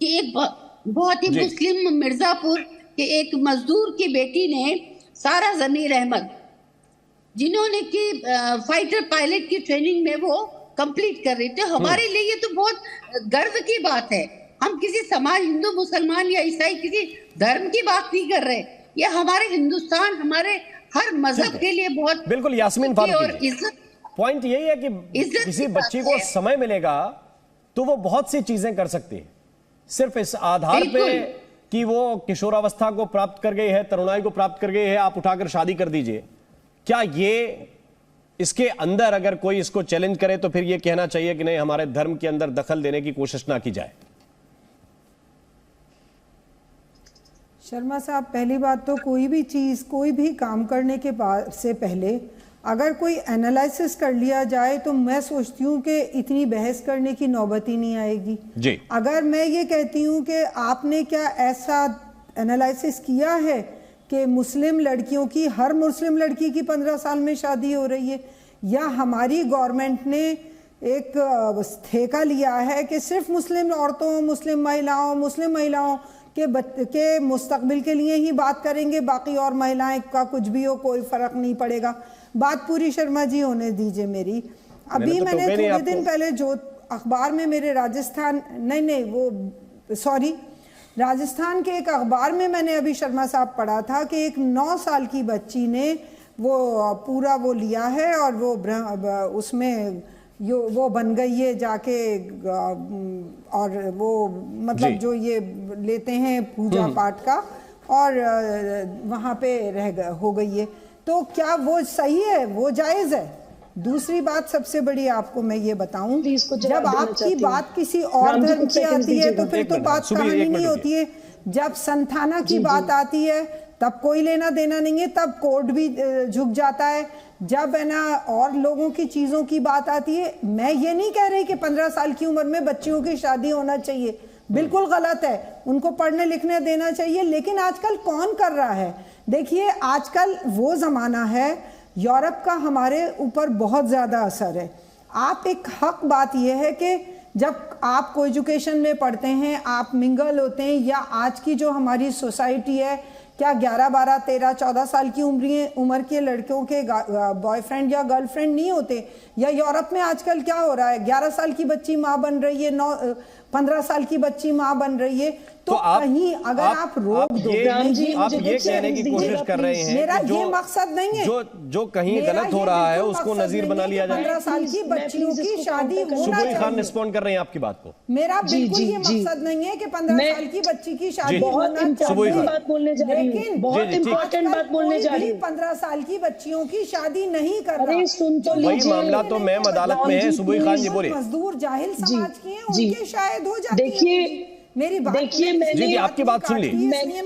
कि एक बहुत ही मुस्लिम मिर्जापुर के एक मजदूर की बेटी ने, सारा जमीर अहमद, जिन्होंने की फाइटर पायलट की ट्रेनिंग में वो कंप्लीट कर रही थी। हमारे लिए ये तो बहुत गर्व की बात है। हम किसी समाज, हिंदू मुसलमान या ईसाई, किसी धर्म की बात नहीं कर रहे। ये हमारे हिंदुस्तान, हमारे हर मजहब के लिए बहुत बिल्कुल यास्मीन पॉइंट यही है कि किसी बच्ची को समय मिलेगा तो वो बहुत सी चीजें कर सकती है, सिर्फ इस आधार पे कि वो किशोरावस्था को प्राप्त कर गई है, तरुणाई को प्राप्त कर गई है, आप उठाकर शादी कर दीजिए। क्या ये इसके अंदर अगर कोई इसको चैलेंज करे तो फिर ये कहना चाहिए कि नहीं, हमारे धर्म के अंदर दखल देने की कोशिश ना की जाए। शर्मा साहब, पहली बात तो कोई भी चीज़, कोई भी काम करने के से पहले अगर कोई एनालिसिस कर लिया जाए तो मैं सोचती हूँ कि इतनी बहस करने की नौबत ही नहीं आएगी जी। अगर मैं ये कहती हूँ कि आपने क्या ऐसा एनालिसिस किया है कि मुस्लिम लड़कियों की, हर मुस्लिम लड़की की 15 साल में शादी हो रही है, या हमारी गवर्नमेंट ने एक ठेका लिया है कि सिर्फ मुस्लिम औरतों, मुस्लिम महिलाओं के मुस्तकबिल के लिए ही बात करेंगे, बाकी और महिलाएं का कुछ भी हो कोई फर्क नहीं पड़ेगा। बात पूरी शर्मा जी होने दीजिए मेरी। अभी मैंने थोड़े दिन पहले जो अखबार में मेरे राजस्थान के एक अखबार में मैंने अभी शर्मा साहब पढ़ा था कि एक 9 साल की बच्ची ने वो पूरा वो लिया है और वो उसमें वो बन गई है जाके, और वो मतलब जो ये लेते हैं पूजा पाठ का, और वहाँ पे हो गई है। तो क्या वो सही है, वो जायज़ है? दूसरी बात सबसे बड़ी आपको मैं ये बताऊं, जब आपकी बात किसी और धर्म की आती है तो फिर तो बात कहानी नहीं होती है। जब संथाना की बात आती है तब कोई लेना देना नहीं है, तब कोर्ट भी झुक जाता है। जब है ना और लोगों की चीज़ों की बात आती है, मैं ये नहीं कह रही कि 15 साल की उम्र में बच्चियों की शादी होना चाहिए, बिल्कुल गलत है, उनको पढ़ने लिखने देना चाहिए। लेकिन आजकल कौन कर रहा है? देखिए, आजकल वो ज़माना है, यूरोप का हमारे ऊपर बहुत ज़्यादा असर है। आप एक हक बात यह है कि जब आप को एजुकेशन में पढ़ते हैं, आप मिंगल होते हैं, या आज की जो हमारी सोसाइटी है, क्या 11, 12, 13, 14 साल की उम्र के लड़कियों के बॉयफ्रेंड या गर्लफ्रेंड नहीं होते? या यूरोप में आजकल क्या हो रहा है, 11 साल की बच्ची माँ बन रही है, 15 साल की बच्ची माँ बन रही है। तो कहीं अगर आप रोक दो, आप ये कहने की कोशिश कर रहे हैं, मेरा ये मकसद नहीं है, जो कहीं गलत हो रहा है उसको नजीर बना लिया जाए। 15 साल की बच्चियों की शादी होना सुबीर खान रिस्पॉन्ड कर रहे हैं आपकी बात को। मेरा बिल्कुल ये मकसद नहीं है कि 15 साल की बच्ची की शादी होना चाहिए, बात बोलने जा रही हूं, बहुत इंपॉर्टेंट बात बोलने जा रही हूं। 15 साल की बच्चियों की शादी नहीं कर रहा। वही मामला तो मैम अदालत में है। सुबीर खान जी बोलिए। मजदूर जाहिल समाज के हैं, उनके शायद हो जाती है। मेरी बात देखिए, जी आपकी बात सुन ली,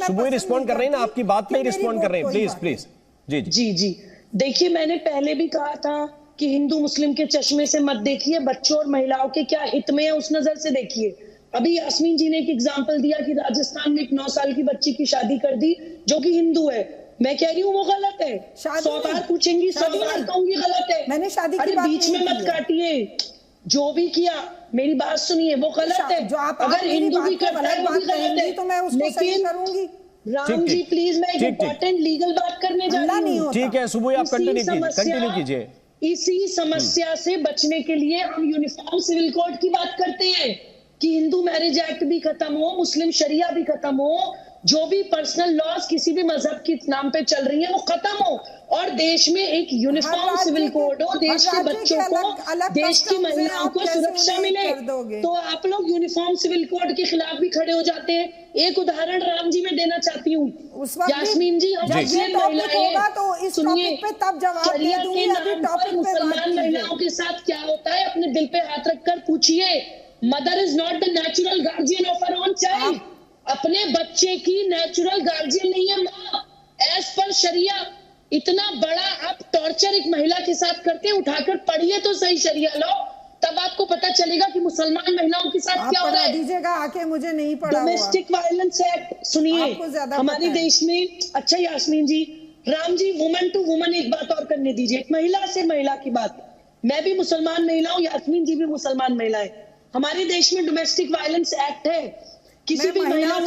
सुबीर रिस्पॉन्ड कर रहे हैं ना, आपकी बात पे ही रिस्पॉन्ड कर रहे हैं, प्लीज। जी। देखिए, मैंने पहले भी कहा था कि हिंदू मुस्लिम के चश्मे से मत देखिए, बच्चों और महिलाओं के क्या हित में है उस नजर से देखिए। अभी यास्मीन जी ने एक एग्जाम्पल दिया कि राजस्थान में एक 9 साल की बच्ची की शादी कर दी जो कि हिंदू है। मैं कह रही हूँ वो गलत है। 100 बार पूछेंगी, 100 बार कहूंगी गलत है। मैंने शादी की बात बीच में मत काटिए। जो भी किया, मेरी बात सुनिए, वो गलत है। अगर हिंदू भी करता है वो भी गलत है, तो मैं उसको सही करूंगी। राम जी प्लीज, मैं एक इम्पोर्टेंट लीगल बात करने जा रही हूँ। ठीक है सुबह, आप कंटिन्यू कीजिए। इसी समस्या से बचने के लिए हम यूनिफॉर्म सिविल कोड की बात करते हैं कि हिंदू मैरिज एक्ट भी खत्म हो, मुस्लिम शरिया भी खत्म हो, जो भी पर्सनल लॉज किसी भी मजहब के नाम पे चल रही है वो खत्म हो और देश में एक यूनिफॉर्म सिविल कोड हो। देश के बच्चों को, देश की महिलाओं को सुरक्षा मिले। तो आप लोग यूनिफॉर्म सिविल कोड के खिलाफ भी खड़े हो जाते हैं। एक उदाहरण राम जी मैं देना चाहती हूँ। यास्मीन जी, हम मुस्लिम महिलाएं, सुनिए, शरिया के नाम पर मुसलमान महिलाओं के साथ क्या होता है अपने दिल पे हाथ रखकर पूछिए। Mother is not the natural guardian of her own child. अपने बच्चे की नेचुरल गार्जियन नहीं है माँ। एज पर शरिया इतना बड़ा आप टॉर्चर एक महिला के साथ करते हैं। उठाकर पढ़िए तो सही शरिया लो, तब आपको पता चलेगा कि मुसलमान महिलाओं के साथ क्या हो रहा है। दीजिएगा आके, मुझे नहीं पढ़ा। डोमेस्टिक वायलेंस एक्ट सुनिए हमारे देश में। अच्छा यास्मीन जी, Ram ji, woman to woman एक बात और करने दीजिए, एक महिला से महिला की बात। मैं भी मुसलमान महिला हूँ, यास्मीन जी भी मुसलमान महिला है। हमारे देश में डोमेस्टिक वायलेंस एक्ट है। किसी भी महिला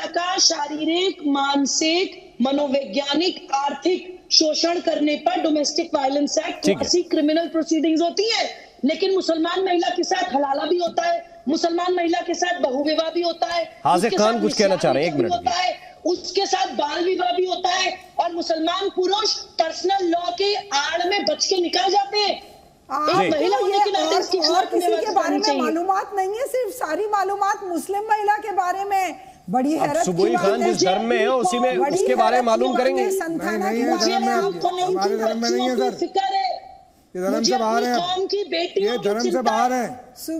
का शारीरिक, मानसिक, मनोवैज्ञानिक, आर्थिक शोषण करने पर domestic violence act 80 criminal proceedings होती है। लेकिन मुसलमान महिला के साथ हलाला भी होता है, मुसलमान महिला के साथ बहुविवाह भी होता है, हाजिर खान कुछ कहना चाह रहे हैं, 1 मिनट होता है, उसके साथ बाल विवाह भी होता है। और मुसलमान पुरुष पर्सनल लॉ के आड़ में बच के निकल जाते हैं। महिला होने के नाते इसकी और किसी के बारे में मालूमात नहीं है, सिर्फ सारी मालूमात मुस्लिम महिला के बारे में। बड़ी हैरत सुबोई खान जिस धर्म में है उसी में उसके बारे में मालूम करेंगे। हमारे धर्म में नहीं है सर, ये धर्म से बाहर है, ये धर्म से बाहर है।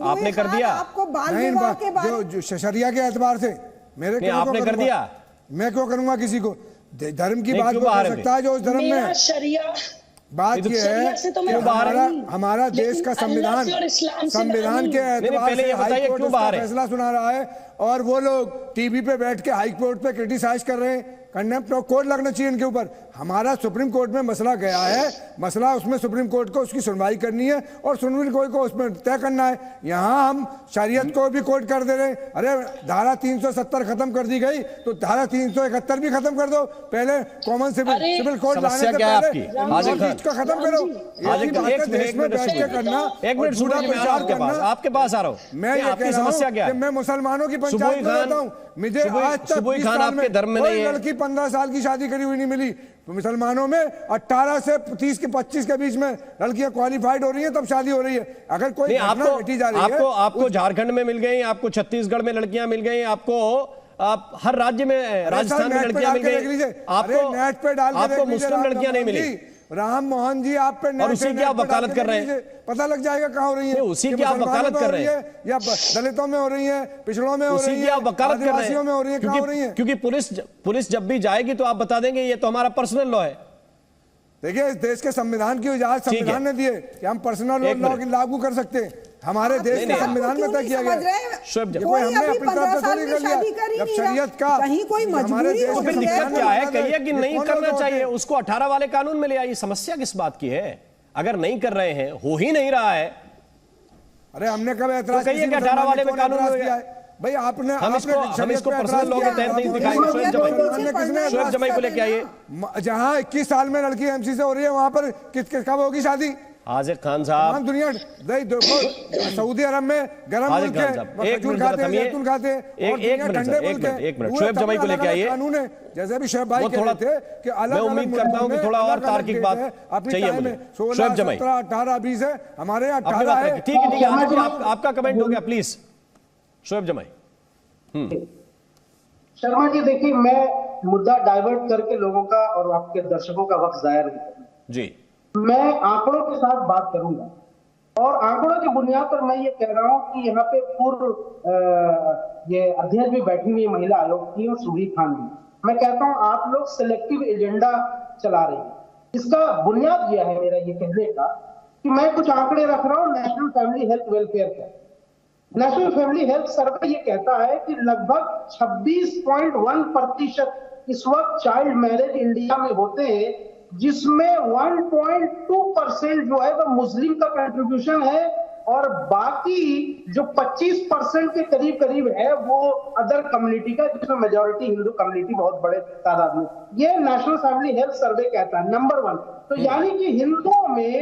आपने कर दिया आपको बाल विवाह के बारे जो शरिया के एतबार से मेरे आपने कर दिया। मैं क्यों करूंगा किसी को? धर्म की बात कर सकता है जो उस धर्म में शरिया। बात यह है कि हमारा देश का संविधान के एतबार से हाई कोर्ट उसका फैसला सुना रहा है और वो लोग टीवी पे बैठ के हाई कोर्ट पे क्रिटिसाइज कर रहे हैं। कंडेम्प्ट ऑफ कोर्ट लगना चाहिए इनके ऊपर। हमारा सुप्रीम कोर्ट में मसला गया है, मसला उसमें सुप्रीम कोर्ट को उसकी सुनवाई करनी है और सुप्रीम कोर्ट को उसमें तय करना है। यहाँ हम शरीयत को भी कोर्ट कर दे रहे हैं। अरे धारा 370 खत्म कर दी गई तो धारा 371 भी खत्म कर दो। पहले कॉमन सिविल कोर्ट लाने से पहले इसको खत्म करो। देश में बैठ के करना, आपके पास आ रहा हूँ मैं, ये कह रहा हूँ मैं मुसलमानों की पंचायत में रहता हूँ। मुझे आज तक 20 साल में कोई लड़की 15 साल की शादी करी हुई नहीं मिली। तो मुसलमानों में 18 से 30 के 25 के बीच में लड़कियां क्वालिफाइड हो रही हैं तब शादी हो रही है। अगर कोई घटना घटी जा रही है, आपको झारखंड में मिल गई, आपको छत्तीसगढ़ में लड़कियां मिल गई, आपको हर राज्य में, राजस्थान में लड़कियां मिल गई, आपको मुस्लिम लड़कियां नहीं मिली। राम मोहन जी आप पे और उसी की आप वकालत कर रहे हैं, पता लग जाएगा कहाँ हो रही है। उसी की आप वकालत कर रहे हैं या दलितों में हो रही है, पिछड़ों में हो रही है, आदिवासियों में हो रही है, कहाँ हो रही है? क्योंकि पुलिस जब भी जाएगी तो आप बता देंगे ये तो हमारा पर्सनल लॉ है। देखिए इस देश के संविधान की इजाजत संविधान ने दी है कि हम पर्सनल लॉ की लागू कर सकते हैं। हमारे देश के संविधान में तय किया गया। कोई अभी 15 साल में शादी कर ही नहीं रहा, कहीं कोई मजबूरी हो गई है। दिक्कत क्या है? कहिए कि नहीं करना चाहिए, उसको 18 वाले कानून में ले आइए। समस्या किस बात की है? अगर नहीं कर रहे हैं, हो ही नहीं रहा है, अरे हमने कब एतराज कहिए कि 18 वाले में कानून किया है भाई? आपने हम इसको पर्सनल लॉ के तहत नहीं दिखाएंगे। शोएब जमाई को लेके आइए। जहां 21 साल में लड़की एमसी से हो रही है वहां पर कब होगी शादी? हाजिर खान साहब, दुनिया सऊदी अरब में गर्म मुल्क है, खजूर खाते हैं, जैतून खाते हैं, एक मिनट शोएब जमाई को लेके आइए। कानून है जैसे भी शोएब भाई कह रहे थे कि मैं उम्मीद करता हूं कि थोड़ा और तार्किक बात चाहिए मुझे। 16, 17, 18, 20 है, हमारे यहाँ 18 है। ठीक है, आपका कमेंट हो गया, प्लीज शोएब जमाई। शर्मा जी देखिए, मैं मुद्दा डाइवर्ट करके लोगों का और आपके दर्शकों का वक्त जाया नहीं करना जी। मैं आंकड़ों के साथ बात करूंगा और आंकड़ों की बुनियाद पर मैं ये कह रहा हूं कि यहाँ पे पूर्व ये अध्यक्ष भी बैठी हुई महिला आयोग की और सुबीर खान भी, मैं कहता हूं आप लोग सिलेक्टिव एजेंडा चला रहे हैं। इसका बुनियाद यह है मेरा ये कहने का कि मैं कुछ आंकड़े रख रहा हूं नेशनल फैमिली हेल्थ वेलफेयर का। नेशनल फैमिली हेल्थ सर्वे ये कहता है कि लगभग 26.1% इस वक्त चाइल्ड मैरिज इंडिया में होते हैं, जिसमें 1.2% जो है वो मुस्लिम का कंट्रीब्यूशन है और बाकी जो 25% के करीब करीब है वो अदर कम्युनिटी का, जिसमें मेजॉरिटी हिंदू कम्युनिटी बहुत बड़े तादाद में। ये नेशनल फैमिली हेल्थ सर्वे कहता है नंबर 1। तो यानी कि हिंदुओं में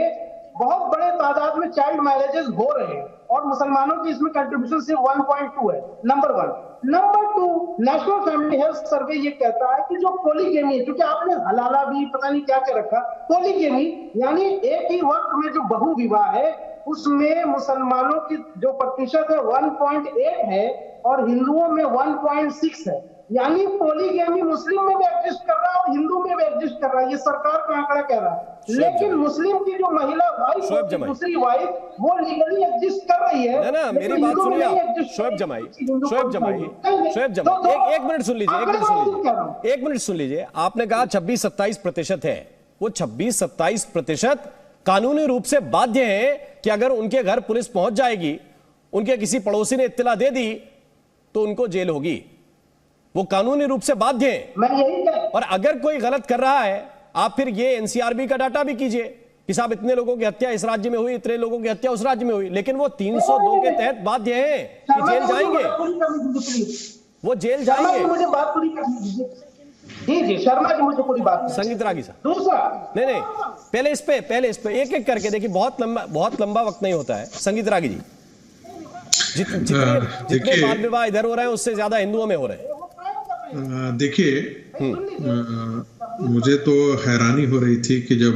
बहुत बड़े तादाद में चाइल्ड मैरिजेस हो रहे हैं और मुसलमानों की इसमें कंट्रीब्यूशन सिर्फ 1.2 है, number 1। Number 2, national family health survey ये कहता है कि जो पॉलीगेमी है, क्योंकि आपने हलाला भी पता नहीं क्या क्या रखा, पॉलीगेमी यानी एक ही वक्त में जो बहु विवाह है उसमें मुसलमानों की जो प्रतिशत है 1.8 है और हिंदुओं में 1.6 है। यानी पॉलीगेमी मुस्लिम में भी एग्जिस्ट कर रहा है और हिंदू में भी एग्जिस्ट कर रहा है, ये सरकार का आंकड़ा कह रहा है। लेकिन मुस्लिम की जो महिला वाइफ होती है, दूसरी वाइफ, वो लीगली एग्जिस्ट कर रही है। ना मेरी बात सुनिए आप, शोएब जमाई, एक मिनट सुन लीजिए। आपने कहा 26-27% है, वो 26-27% कानूनी रूप से बाध्य है कि अगर उनके घर पुलिस पहुंच जाएगी, उनके किसी पड़ोसी ने इत्तला दे दी तो उनको जेल होगी, वो कानूनी रूप से बाध्य है। और अगर कोई गलत कर रहा है, आप फिर ये एनसीआरबी का डाटा भी कीजिए कि साहब इतने लोगों की हत्या इस राज्य में हुई, इतने लोगों की हत्या उस राज्य में हुई, लेकिन वो 302 के तहत बाध्य है कि जेल जाएंगे, वो जेल जाएंगे। मुझे बात पूरी करनी दीजिए। जी शर्मा जी, मुझे पूरी बात संगीत रागी साहब। दूसरा नहीं पहले इस पे एक एक करके देखिए, बहुत लंबा वक्त नहीं होता है। संगीत रागी जी, जितने बाल विवाह इधर हो रहे हैं उससे ज्यादा हिंदुओं में हो रहे हैं। देखिए, मुझे तो हैरानी हो रही थी कि जब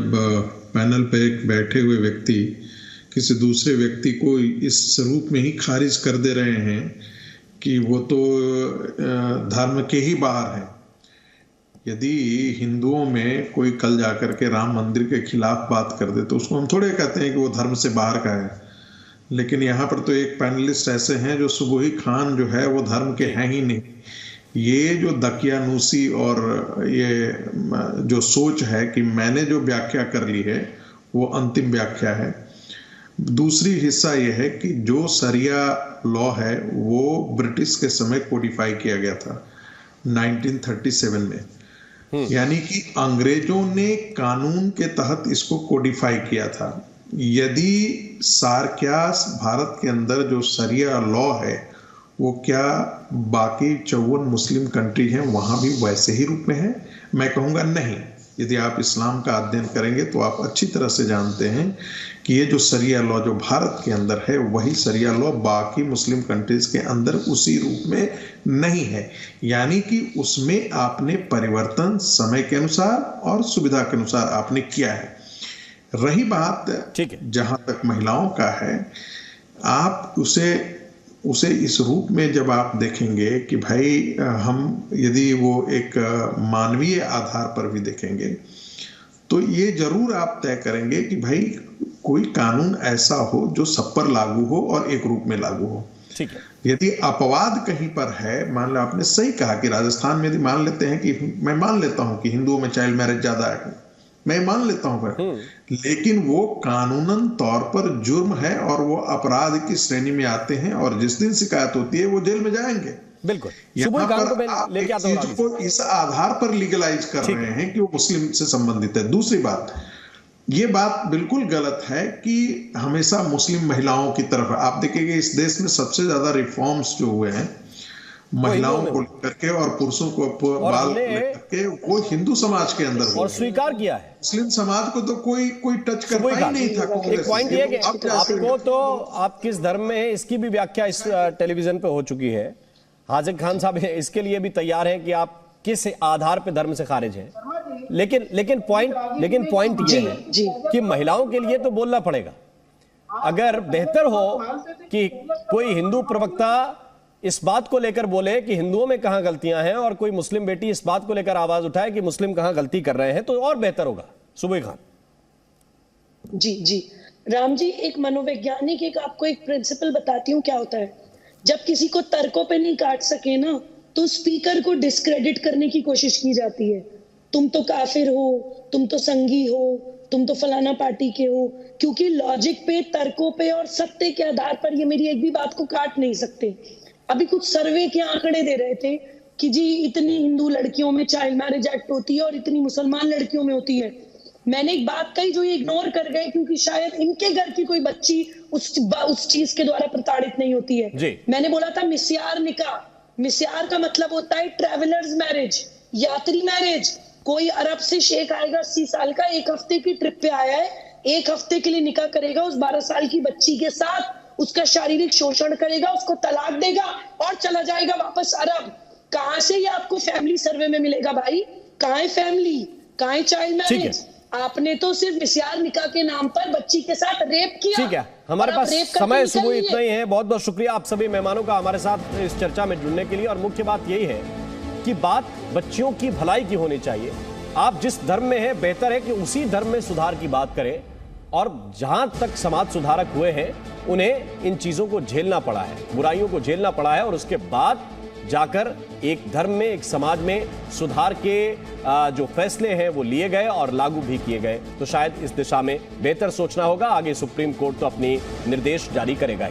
पैनल पे एक बैठे हुए व्यक्ति किसी दूसरे व्यक्ति को इस रूप में ही खारिज कर दे रहे हैं कि वो तो धर्म के ही बाहर है। यदि हिंदुओं में कोई कल जाकर के राम मंदिर के खिलाफ बात कर दे तो उसको हम थोड़े कहते हैं कि वो धर्म से बाहर का है। लेकिन यहाँ पर तो एक पैनलिस्ट ऐसे हैं जो सुबोही खान जो है वो धर्म के हैं ही नहीं। ये जो दकियानूसी और ये जो सोच है कि मैंने जो व्याख्या कर ली है वो अंतिम व्याख्या है। दूसरी हिस्सा ये है कि जो शरिया लॉ है वो ब्रिटिश के समय कोडिफाई किया गया था 1937 में, यानी कि अंग्रेजों ने कानून के तहत इसको कोडिफाई किया था। यदि सार्क्यास भारत के अंदर जो शरिया लॉ है वो क्या बाकी 54 मुस्लिम कंट्री हैं वहां भी वैसे ही रूप में है? मैं कहूँगा नहीं। यदि आप इस्लाम का अध्ययन करेंगे तो आप अच्छी तरह से जानते हैं कि ये जो शरिया लॉ जो भारत के अंदर है वही शरिया लॉ बाकी मुस्लिम कंट्रीज के अंदर उसी रूप में नहीं है। यानी कि उसमें आपने परिवर्तन समय के अनुसार और सुविधा के अनुसार आपने किया है। रही बात जहां तक महिलाओं का है, आप उसे इस रूप में जब आप देखेंगे कि भाई हम यदि वो एक मानवीय आधार पर भी देखेंगे तो ये जरूर आप तय करेंगे कि भाई कोई कानून ऐसा हो जो सब पर लागू हो और एक रूप में लागू हो। ठीक है। यदि अपवाद कहीं पर है, मान लो आपने सही कहा कि राजस्थान में यदि मान लेते हैं कि मैं मान लेता हूं कि हिंदुओं में चाइल्ड मैरिज ज्यादा है, मैं मान लेता हूं फिर, लेकिन वो कानूनन तौर पर जुर्म है और वो अपराध की श्रेणी में आते हैं और जिस दिन शिकायत होती है वो जेल में जाएंगे। बिल्कुल। यहाँ पर आप एक चीज को इस आधार पर लीगलाइज कर रहे हैं कि वो मुस्लिम से संबंधित है। दूसरी बात, ये बात बिल्कुल गलत है कि हमेशा मुस्लिम महिलाओं की तरफ। आप देखेंगे इस देश में सबसे ज्यादा रिफॉर्म्स जो हुए हैं महिलाओं को लेकर के और पुरुषों को बाल लेकर के, वो हिंदू समाज के अंदर और स्वीकार किया है। मुस्लिम समाज को तो कोई टच करता ही नहीं था। एक पॉइंट ये कि आपको तो आप किस धर्म में है इसकी भी व्याख्या इस टेलीविजन पे हो चुकी है। हाजिर खान साहब इसके लिए भी तैयार हैं कि आप किस आधार पे धर्म से खारिज हैं। लेकिन पॉइंट ये है कि महिलाओं के लिए तो बोलना पड़ेगा। अगर बेहतर हो कि कोई हिंदू प्रवक्ता इस बात को लेकर बोले कि हिंदुओं में कहां गलतियां हैं और कोई मुस्लिम बेटी इस बात को लेकर आवाज उठाए कि मुस्लिम कहां गलती कर रहे हैं, तो और बेहतर होगा। सुबोही खान जी राम जी, एक मनोवैज्ञानिक आपको एक प्रिंसिपल बताती हूँ क्या होता है। जब किसी को तर्कों पे नहीं काट सके ना तो स्पीकर को डिस्क्रेडिट करने की कोशिश की जाती है। तुम तो काफिर हो, तुम तो संगी हो, तुम तो फलाना पार्टी के हो, क्योंकि लॉजिक पे, तर्कों पे और सत्य के आधार पर ये मेरी एक भी बात को काट नहीं सकते। अभी कुछ सर्वे के आंकड़े दे रहे थे कि जी इतनी हिंदू लड़कियों में चाइल्ड मैरिज एक्ट होती है और इतनी मुसलमान लड़कियों में होती है। मैंने एक बात कही जो ये इग्नोर कर गए, क्योंकि शायद इनके घर की कोई बच्ची उस चीज के द्वारा प्रताड़ित नहीं होती है। मैंने बोला था मिस्यार निकाह, मिस्यार का मतलब होता है ट्रैवलर्स मैरिज, यात्री मैरिज। कोई अरब से शेख आएगा 80 साल का, 1 हफ्ते की ट्रिप पे आया है, 1 हफ्ते के लिए निकाह करेगा उस 12 साल की बच्ची के साथ, उसका शारीरिक शोषण करेगा, उसको तलाक देगा और चला जाएगा वापस अरब। कहां से ये आपको फैमिली सर्वे में मिलेगा भाई? कहां है फैमिली, कहां है चाइल्ड मैरिज? आपने तो सिर्फ मिस्यार निकाह के नाम पर बच्ची के साथ रेप किया। ठीक है, हमारे पास समय सुबह इतना ही है। बहुत बहुत शुक्रिया आप सभी मेहमानों का हमारे साथ इस चर्चा में जुड़ने के लिए। और मुख्य बात यही है कि बात बच्चियों की भलाई की होनी चाहिए। आप जिस धर्म में हैं, बेहतर है कि उसी धर्म में सुधार की बात करें। और जहां तक समाज सुधारक हुए हैं, उन्हें इन चीजों को झेलना पड़ा है, बुराइयों को झेलना पड़ा है, और उसके बाद जाकर एक धर्म में, एक समाज में सुधार के जो फैसले हैं वो लिए गए और लागू भी किए गए। तो शायद इस दिशा में बेहतर सोचना होगा। आगे सुप्रीम कोर्ट तो अपनी निर्देश जारी करेगा।